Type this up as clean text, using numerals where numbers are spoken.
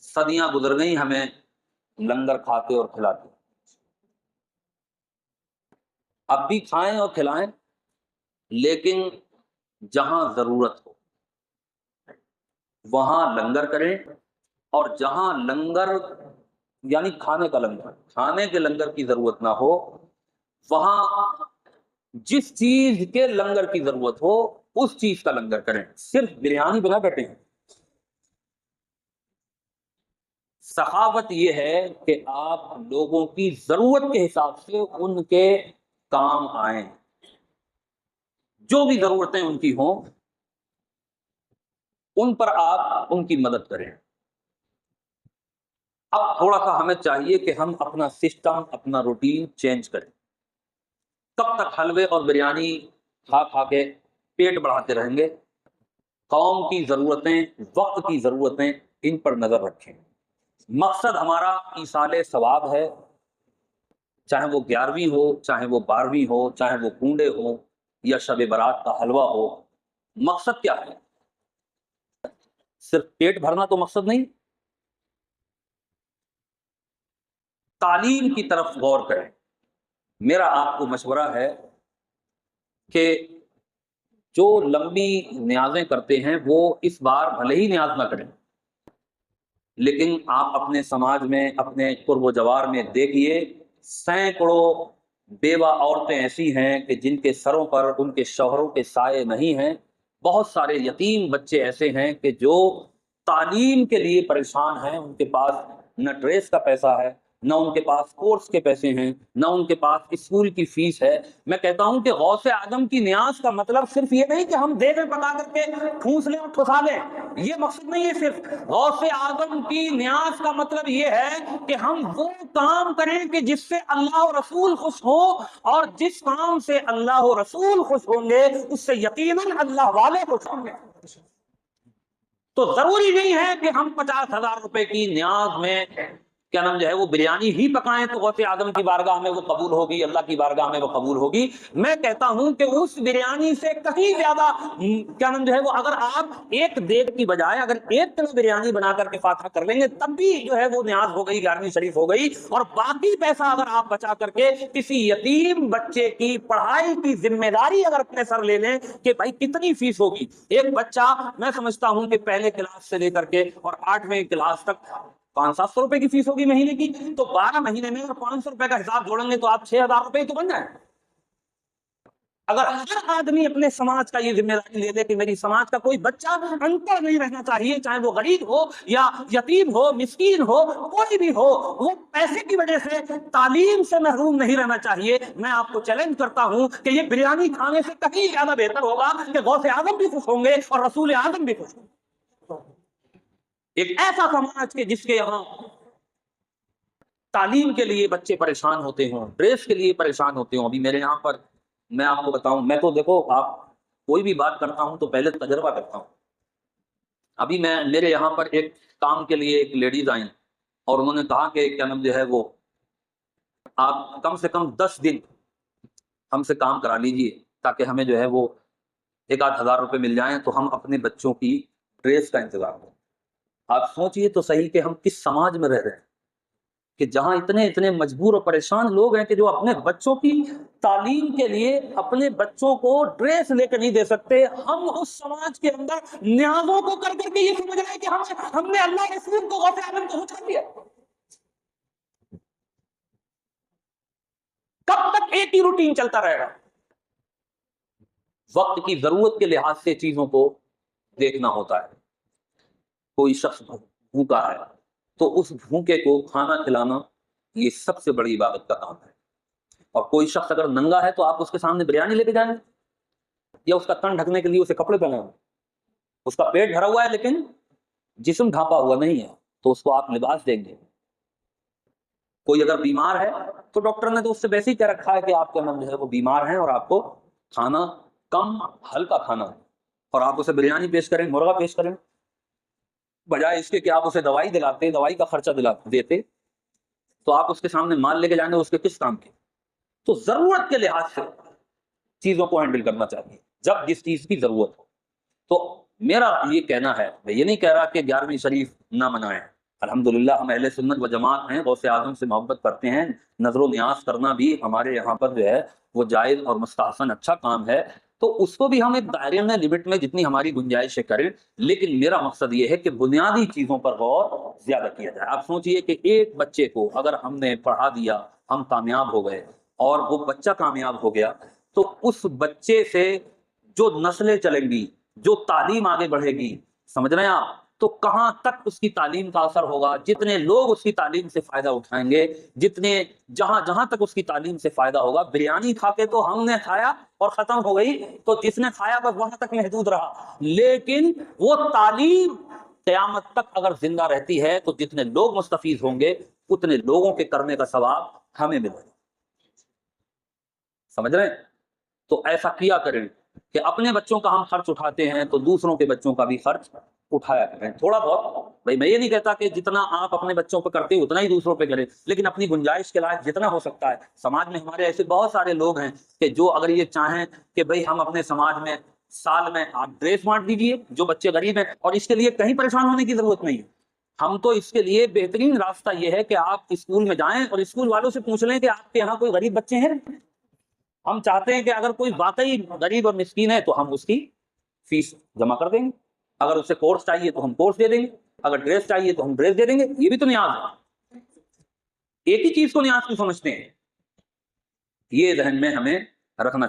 صدیاں گزر گئی ہمیں لنگر کھاتے اور کھلاتے، اب بھی کھائیں اور کھلائیں، لیکن جہاں ضرورت ہو وہاں لنگر کریں، اور جہاں لنگر یعنی کھانے کا لنگر، کھانے کے لنگر کی ضرورت نہ ہو، وہاں جس چیز کے لنگر کی ضرورت ہو اس چیز کا لنگر کریں، صرف بریانی بنا بیٹھے ہیں۔ سخاوت یہ ہے کہ آپ لوگوں کی ضرورت کے حساب سے ان کے کام آئیں، جو بھی ضرورتیں ان کی ہوں ان پر آپ ان کی مدد کریں۔ اب تھوڑا سا ہمیں چاہیے کہ ہم اپنا سسٹم، اپنا روٹین چینج کریں۔ کب تک حلوے اور بریانی کھا کھا کے پیٹ بڑھاتے رہیں گے؟ قوم کی ضرورتیں، وقت کی ضرورتیں، ان پر نظر رکھیں۔ مقصد ہمارا ایصال ثواب ہے، چاہے وہ 11ویں ہو، چاہے وہ 12ویں ہو، چاہے وہ کنڈے ہو یا شب برات کا حلوہ ہو۔ مقصد کیا ہے؟ صرف پیٹ بھرنا تو مقصد نہیں۔ تعلیم کی طرف غور کریں۔ میرا آپ کو مشورہ ہے کہ جو لمبی نیازیں کرتے ہیں وہ اس بار بھلے ہی نیاز نہ کریں، لیکن آپ اپنے سماج میں، اپنے قرب و جوار میں دیکھیے، سینکڑوں بیوہ عورتیں ایسی ہیں کہ جن کے سروں پر ان کے شوہروں کے سائے نہیں ہیں۔ بہت سارے یتیم بچے ایسے ہیں کہ جو تعلیم کے لیے پریشان ہیں، ان کے پاس نہ ڈریس کا پیسہ ہے، نہ ان کے پاس کورس کے پیسے ہیں، نہ ان کے پاس اسکول کی فیس ہے۔ میں کہتا ہوں کہ غوث اعظم کی نیاز کا مطلب صرف یہ نہیں کہ ہم دیگ میں پکا کر کے ٹھوس لیں اور ٹھسا لیں، یہ مقصد نہیں ہے۔ صرف غوث اعظم کی نیاز کا مطلب یہ ہے کہ ہم وہ کام کریں کہ جس سے اللہ و رسول خوش ہو، اور جس کام سے اللہ و رسول خوش ہوں گے اس سے یقیناً اللہ والے خوش ہوں گے۔ تو ضروری نہیں ہے کہ ہم 50,000 روپے کی نیاز میں کیا نام جو ہے وہ بریانی ہی پکائیں تو غوث اعظم کی بارگاہ میں وہ قبول ہوگی، اللہ کی بارگاہ میں وہ قبول ہوگی۔ میں کہتا ہوں کہ اس بریانی سے کہیں زیادہ کیا نام جو ہے وہ، اگر آپ ایک دیگ کی بجائے اگر 1 کلو بریانی بنا کر کے فاتحہ کر لیں گے تب بھی جو ہے وہ نیاز ہو گئی، 11ویں شریف ہو گئی۔ اور باقی پیسہ اگر آپ بچا کر کے کسی یتیم بچے کی پڑھائی کی ذمہ داری اگر اپنے سر لے لیں کہ بھائی کتنی فیس ہوگی، ایک بچہ میں سمجھتا ہوں کہ پہلے کلاس سے لے کر کے اور 8ویں کلاس تک 500-700 روپے کی فیس ہوگی مہینے کی، تو 12 مہینے میں اگر 500 روپے کا حساب جوڑیں گے تو آپ 6,000 روپے تو بن جائیں۔ اگر ہر آدمی اپنے سماج کا یہ ذمہ داری لے لے کہ میری سماج کا کوئی بچہ انپڑھ نہیں رہنا چاہیے، چاہے وہ غریب ہو یا یتیم ہو، مسکین ہو، کوئی بھی ہو، وہ پیسے کی وجہ سے تعلیم سے محروم نہیں رہنا چاہیے۔ میں آپ کو چیلنج کرتا ہوں کہ یہ بریانی کھانے سے کہیں زیادہ بہتر ہوگا کہ غوث اعظم بھی خوش ہوں گے اور رسول اعظم بھی خوش ہوں گے۔ ایک ایسا سماج کے جس کے یہاں تعلیم کے لیے بچے پریشان ہوتے ہوں، ڈریس کے لیے پریشان ہوتے ہوں۔ ابھی میرے یہاں پر میں آپ کو بتاؤں، میں تو دیکھو آپ کوئی بھی بات کرتا ہوں تو پہلے تجربہ کرتا ہوں۔ ابھی میرے یہاں پر ایک کام کے لیے ایک لیڈیز آئیں اور انہوں نے کہا کہ کیا نام جو ہے وہ آپ کم سے کم 10 دن ہم سے کام کرا لیجئے تاکہ ہمیں جو ہے وہ 1,000 روپے مل جائیں تو ہم اپنے بچوں کی ڈریس کا انتظام کریں۔ آپ سوچئے تو صحیح کہ ہم کس سماج میں رہ رہے ہیں کہ جہاں اتنے مجبور اور پریشان لوگ ہیں کہ جو اپنے بچوں کی تعلیم کے لیے اپنے بچوں کو ڈریس لے کے نہیں دے سکتے۔ ہم اس سماج کے اندر نیازوں کو کر کر کے یہ سمجھ رہے ہیں کہ ہم نے اللہ رسول کو غوث اعظم کو چھوڑ دیا۔ کب تک ایک ہی روٹین چلتا رہے گا؟ وقت کی ضرورت کے لحاظ سے چیزوں کو دیکھنا ہوتا ہے۔ کوئی شخص بھوکا ہے تو اس بھوکے کو کھانا کھلانا یہ سب سے بڑی عبادت کا کام ہے۔ اور کوئی شخص اگر ننگا ہے تو آپ اس کے سامنے بریانی لے کے جائیں یا اس کا تن ڈھکنے کے لیے اسے کپڑے پہنائیں؟ اس کا پیٹ بھرا ہوا ہے لیکن جسم ڈھانپا ہوا نہیں ہے تو اس کو آپ لباس دیں گے۔ کوئی اگر بیمار ہے تو ڈاکٹر نے تو اس سے ویسے ہی کہہ رکھا ہے کہ آپ کا نام جو ہے وہ بیمار ہیں اور آپ کو کھانا کم ہلکا کھانا ہے، اور آپ اسے بریانی پیش کریں، مرغا پیش کریں، بجائے اس کے کہ آپ اسے دوائی دلاتے، دوائی کا خرچہ دیتے، تو آپ اس کے سامنے مال لے کے جائیں گے اس کے کس کام کے؟ تو ضرورت کے لحاظ سے چیزوں کو ہینڈل کرنا چاہیے جب جس چیز کی ضرورت ہو۔ تو میرا یہ کہنا ہے، میں یہ نہیں کہہ رہا کہ 11ویں شریف نہ منائیں، الحمدللہ ہم اہل سنت و جماعت ہیں، غوث اعظم سے محبت کرتے ہیں، نظر و نیاز کرنا بھی ہمارے یہاں پر جو ہے وہ جائز اور مستحسن اچھا کام ہے، تو اس کو بھی ہم ایک دائرے میں لمٹ میں جتنی ہماری گنجائشیں کریں، لیکن میرا مقصد یہ ہے کہ بنیادی چیزوں پر غور زیادہ کیا جائے۔ آپ سوچئے کہ ایک بچے کو اگر ہم نے پڑھا دیا، ہم کامیاب ہو گئے اور وہ بچہ کامیاب ہو گیا، تو اس بچے سے جو نسلیں چلیں گی، جو تعلیم آگے بڑھے گی، سمجھ رہے ہیں آپ، تو کہاں تک اس کی تعلیم کا اثر ہوگا، جتنے لوگ اس کی تعلیم سے فائدہ اٹھائیں گے، جتنے جہاں تک اس کی تعلیم سے فائدہ ہوگا۔ بریانی کھا کے تو ہم نے کھایا اور ختم ہو گئی، تو جس نے کھایا بس وہاں تک محدود رہا، لیکن وہ تعلیم قیامت تک اگر زندہ رہتی ہے تو جتنے لوگ مستفید ہوں گے اتنے لوگوں کے کرنے کا ثواب ہمیں ملے گا۔ سمجھ رہے ہیں؟ تو ایسا کیا کریں کہ اپنے بچوں کا ہم خرچ اٹھاتے ہیں تو دوسروں کے بچوں کا بھی خرچ اٹھایا کریں، تھوڑا بہت۔ بھائی میں یہ نہیں کہتا کہ جتنا آپ اپنے بچوں پہ کرتے ہیں اتنا ہی دوسروں پہ کریں، لیکن اپنی گنجائش کے لائق جتنا ہو سکتا ہے۔ سماج میں ہمارے ایسے بہت سارے لوگ ہیں کہ جو اگر یہ چاہیں کہ بھئی ہم اپنے سماج میں سال میں آپ ڈریس بانٹ دیجیے جو بچے غریب ہیں، اور اس کے لیے کہیں پریشان ہونے کی ضرورت نہیں ہے۔ ہم تو اس کے لیے بہترین راستہ یہ ہے کہ آپ اسکول میں جائیں اور اسکول والوں سے پوچھ لیں کہ آپ کے یہاں کوئی غریب بچے ہیں۔ ہم چاہتے ہیں کہ اگر کوئی واقعی غریب اور مسکین ہے تو ہم اس کی فیس جمع کر دیں گے، اگر اسے کورس چاہیے تو ہم کورس دے دیں گے، اگر ڈریس چاہیے تو ہم ڈریس دے دیں گے۔ یہ بھی تو نیاز ہے، ایک ہی چیز کو نیاز کیوں سمجھتے ہیں؟ یہ ذہن میں ہمیں رکھنا چاہیے۔